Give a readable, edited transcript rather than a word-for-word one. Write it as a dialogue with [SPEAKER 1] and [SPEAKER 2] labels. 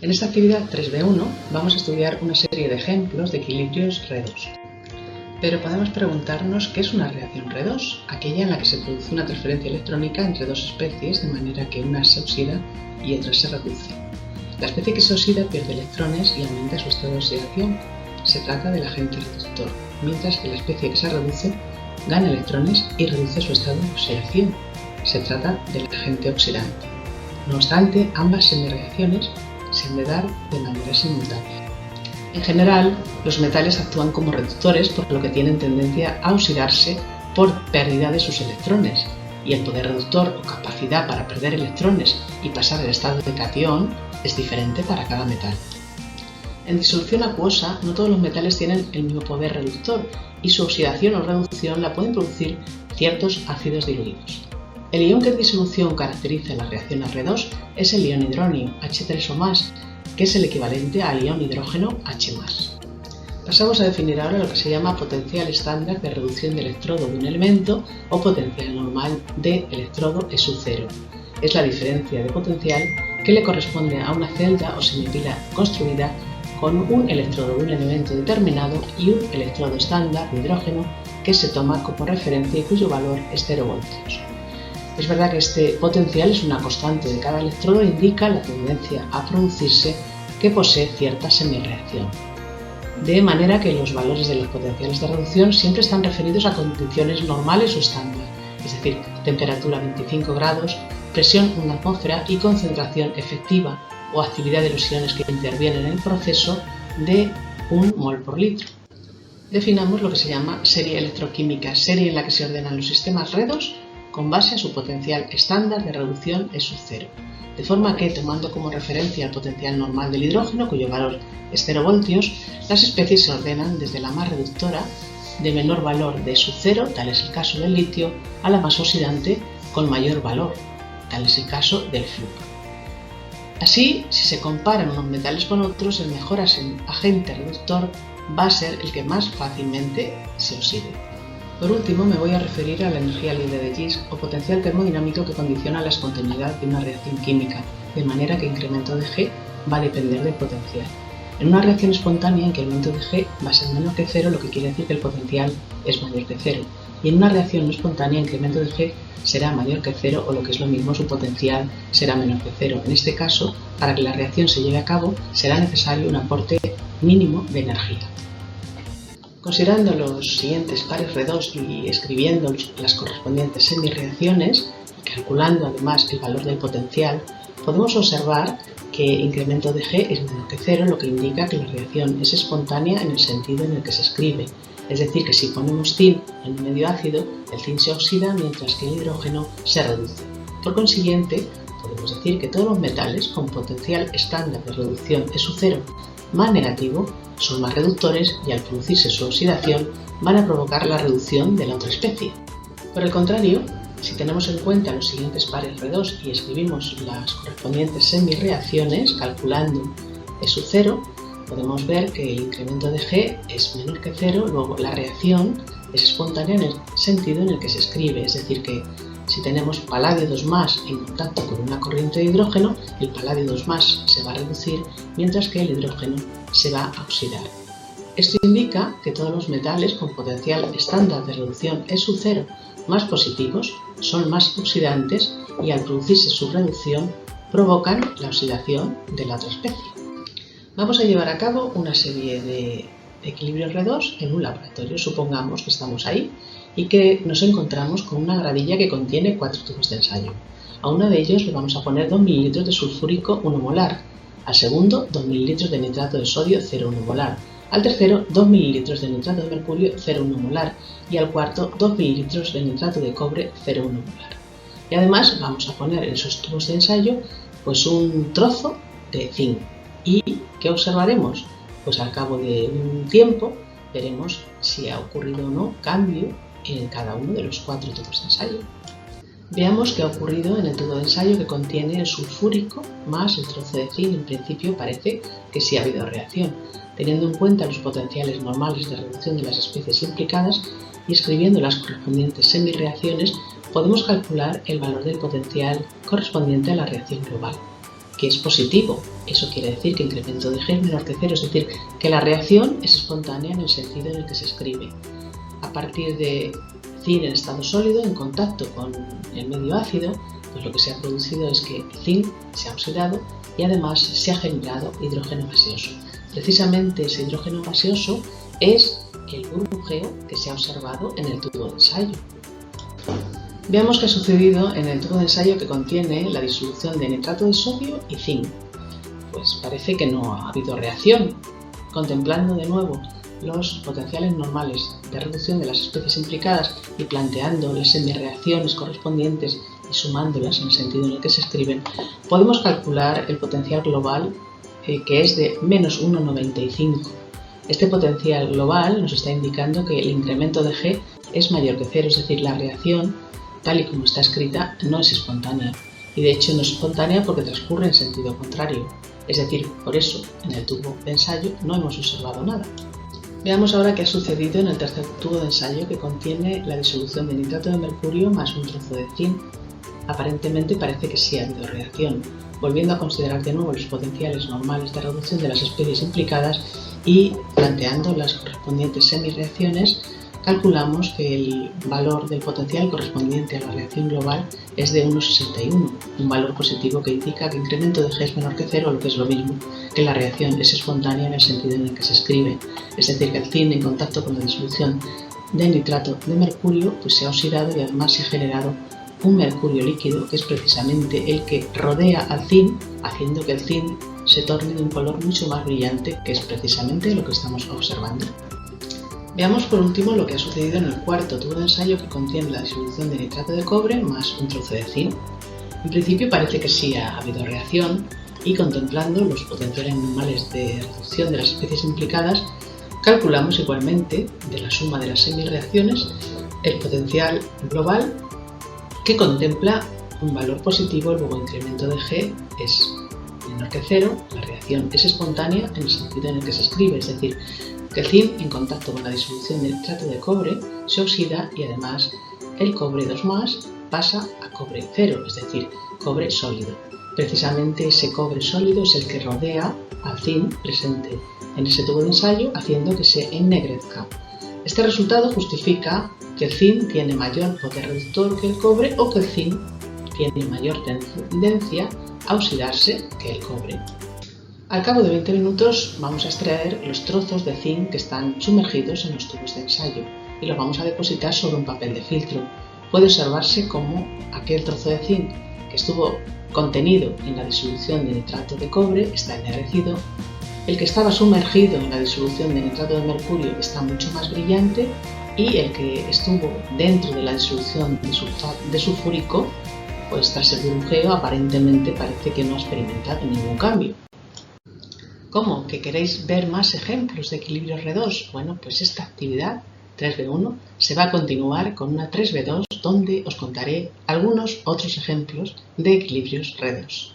[SPEAKER 1] En esta actividad 3B1 vamos a estudiar una serie de ejemplos de equilibrios redox. Pero podemos preguntarnos qué es una reacción redox, aquella en la que se produce una transferencia electrónica entre dos especies de manera que una se oxida y otra se reduce. La especie que se oxida pierde electrones y aumenta su estado de oxidación. Se trata del agente reductor, mientras que la especie que se reduce gana electrones y reduce su estado de oxidación. Se trata del agente oxidante. No obstante, ambas semireacciones se han de dar de manera simultánea. En general, los metales actúan como reductores por lo que tienen tendencia a oxidarse por pérdida de sus electrones, y el poder reductor o capacidad para perder electrones y pasar al estado de catión es diferente para cada metal. En disolución acuosa, no todos los metales tienen el mismo poder reductor y su oxidación o reducción la pueden producir ciertos ácidos diluidos. El ion que en disolución caracteriza las reacciones redox es el ion hidronio, H3 o más, que es el equivalente al ion hidrógeno H+. Pasamos a definir ahora lo que se llama potencial estándar de reducción de electrodo de un elemento o potencial normal de electrodo E sub 0. Es la diferencia de potencial que le corresponde a una celda o semipila construida con un electrodo de un elemento determinado y un electrodo estándar de hidrógeno que se toma como referencia y cuyo valor es 0 voltios. Es verdad que este potencial es una constante de cada electrodo e indica la tendencia a producirse que posee cierta semirreacción. De manera que los valores de los potenciales de reducción siempre están referidos a condiciones normales o estándar, es decir, temperatura 25 grados, presión 1 atmósfera y concentración efectiva o actividad de los iones que intervienen en el proceso de 1 mol por litro. Definamos lo que se llama serie electroquímica, serie en la que se ordenan los sistemas redox con base a su potencial estándar de reducción E sub 0, de forma que, tomando como referencia el potencial normal del hidrógeno, cuyo valor es 0 voltios, las especies se ordenan desde la más reductora, de menor valor de E sub 0, tal es el caso del litio, a la más oxidante, con mayor valor, tal es el caso del flúor. Así, si se comparan unos metales con otros, el mejor agente reductor va a ser el que más fácilmente se oxide. Por último, me voy a referir a la energía libre de Gibbs o potencial termodinámico que condiciona la espontaneidad de una reacción química, de manera que el incremento de G va a depender del potencial. En una reacción espontánea, el incremento de G va a ser menor que 0, lo que quiere decir que el potencial es mayor que 0. Y en una reacción no espontánea, el incremento de G será mayor que 0 o lo que es lo mismo, su potencial será menor que 0. En este caso, para que la reacción se lleve a cabo, será necesario un aporte mínimo de energía. Considerando los siguientes pares redox y escribiendo las correspondientes semireacciones, calculando además el valor del potencial, podemos observar que el incremento de G es menor que 0, lo que indica que la reacción es espontánea en el sentido en el que se escribe. Es decir, que si ponemos zinc en un medio ácido, el zinc se oxida mientras que el hidrógeno se reduce. Por consiguiente, podemos decir que todos los metales con potencial estándar de reducción E sub 0 más negativo son más reductores y al producirse su oxidación van a provocar la reducción de la otra especie. Por el contrario, si tenemos en cuenta los siguientes pares redox y escribimos las correspondientes semireacciones calculando E sub 0, podemos ver que el incremento de G es menor que 0, luego la reacción es espontánea en el sentido en el que se escribe, es decir que si tenemos paladio 2+ en contacto con una corriente de hidrógeno, el paladio 2+ se va a reducir, mientras que el hidrógeno se va a oxidar. Esto indica que todos los metales con potencial estándar de reducción E sub 0 más positivos son más oxidantes y al producirse su reducción provocan la oxidación de la otra especie. Vamos a llevar a cabo una serie de equilibrios redox en un laboratorio. Supongamos que estamos ahí y que nos encontramos con una gradilla que contiene 4 tubos de ensayo. A uno de ellos le vamos a poner 2 ml de sulfúrico 1 molar, al segundo 2 ml de nitrato de sodio 0,1 molar, al tercero 2 ml de nitrato de mercurio 0,1 molar y al cuarto 2 ml de nitrato de cobre 0,1 molar. Y además vamos a poner en esos tubos de ensayo pues un trozo de zinc. ¿Y qué observaremos? Pues al cabo de un tiempo veremos si ha ocurrido o no cambio en cada uno de los 4 tubos de ensayo. Veamos qué ha ocurrido en el tubo de ensayo que contiene el sulfúrico más el trozo de zinc. En principio parece que sí ha habido reacción. Teniendo en cuenta los potenciales normales de reducción de las especies implicadas y escribiendo las correspondientes semireacciones, podemos calcular el valor del potencial correspondiente a la reacción global, que es positivo. Eso quiere decir que incremento de G es menor que 0, es decir, que la reacción es espontánea en el sentido en el que se escribe. A partir de zinc en estado sólido, en contacto con el medio ácido, pues lo que se ha producido es que el zinc se ha oxidado y además se ha generado hidrógeno gaseoso. Precisamente ese hidrógeno gaseoso es el burbujeo que se ha observado en el tubo de ensayo. Veamos qué ha sucedido en el tubo de ensayo que contiene la disolución de nitrato de sodio y zinc. Pues parece que no ha habido reacción. Contemplando de nuevo los potenciales normales de reducción de las especies implicadas y planteando las semireacciones correspondientes y sumándolas en el sentido en el que se escriben, podemos calcular el potencial global que es de menos 1,95. Este potencial global nos está indicando que el incremento de G es mayor que 0, es decir, la reacción, tal y como está escrita, no es espontánea. Y de hecho no es espontánea porque transcurre en sentido contrario. Es decir, por eso en el tubo de ensayo no hemos observado nada. Veamos ahora qué ha sucedido en el tercer tubo de ensayo que contiene la disolución de nitrato de mercurio más un trozo de zinc. Aparentemente parece que sí ha habido reacción. Volviendo a considerar de nuevo los potenciales normales de reducción de las especies implicadas y planteando las correspondientes semireacciones, calculamos que el valor del potencial correspondiente a la reacción global es de 1,61, un valor positivo que indica que el incremento de G es menor que 0, lo que es lo mismo que la reacción es espontánea en el sentido en el que se escribe, es decir, que el zinc en contacto con la disolución de nitrato de mercurio pues se ha oxidado y además se ha generado un mercurio líquido que es precisamente el que rodea al zinc, haciendo que el zinc se torne de un color mucho más brillante, que es precisamente lo que estamos observando. Veamos por último lo que ha sucedido en el cuarto tubo de ensayo que contiene la disolución de nitrato de cobre más un trozo de zinc. En principio parece que sí ha habido reacción y contemplando los potenciales normales de reducción de las especies implicadas, calculamos igualmente de la suma de las semireacciones el potencial global que contempla un valor positivo, luego el incremento de G es menor que 0, la reacción es espontánea en el sentido en el que se escribe, es decir, que el zinc en contacto con la disolución de nitrato de cobre se oxida y además el cobre 2+ pasa a cobre 0, es decir, cobre sólido. Precisamente ese cobre sólido es el que rodea al zinc presente en ese tubo de ensayo, haciendo que se ennegrezca. Este resultado justifica que el zinc tiene mayor poder reductor que el cobre o que el zinc tiene mayor tendencia a oxidarse que el cobre. Al cabo de 20 minutos vamos a extraer los trozos de zinc que están sumergidos en los tubos de ensayo y los vamos a depositar sobre un papel de filtro. Puede observarse cómo aquel trozo de zinc que estuvo contenido en la disolución de nitrato de cobre está ennegrecido, el que estaba sumergido en la disolución de nitrato de mercurio está mucho más brillante y el que estuvo dentro de la disolución de sulfúrico, pues tras el burbujeo aparentemente parece que no ha experimentado ningún cambio. ¿Cómo? ¿Que queréis ver más ejemplos de equilibrios R2? Bueno, pues esta actividad 3B1 se va a continuar con una 3B2 donde os contaré algunos otros ejemplos de equilibrios R2.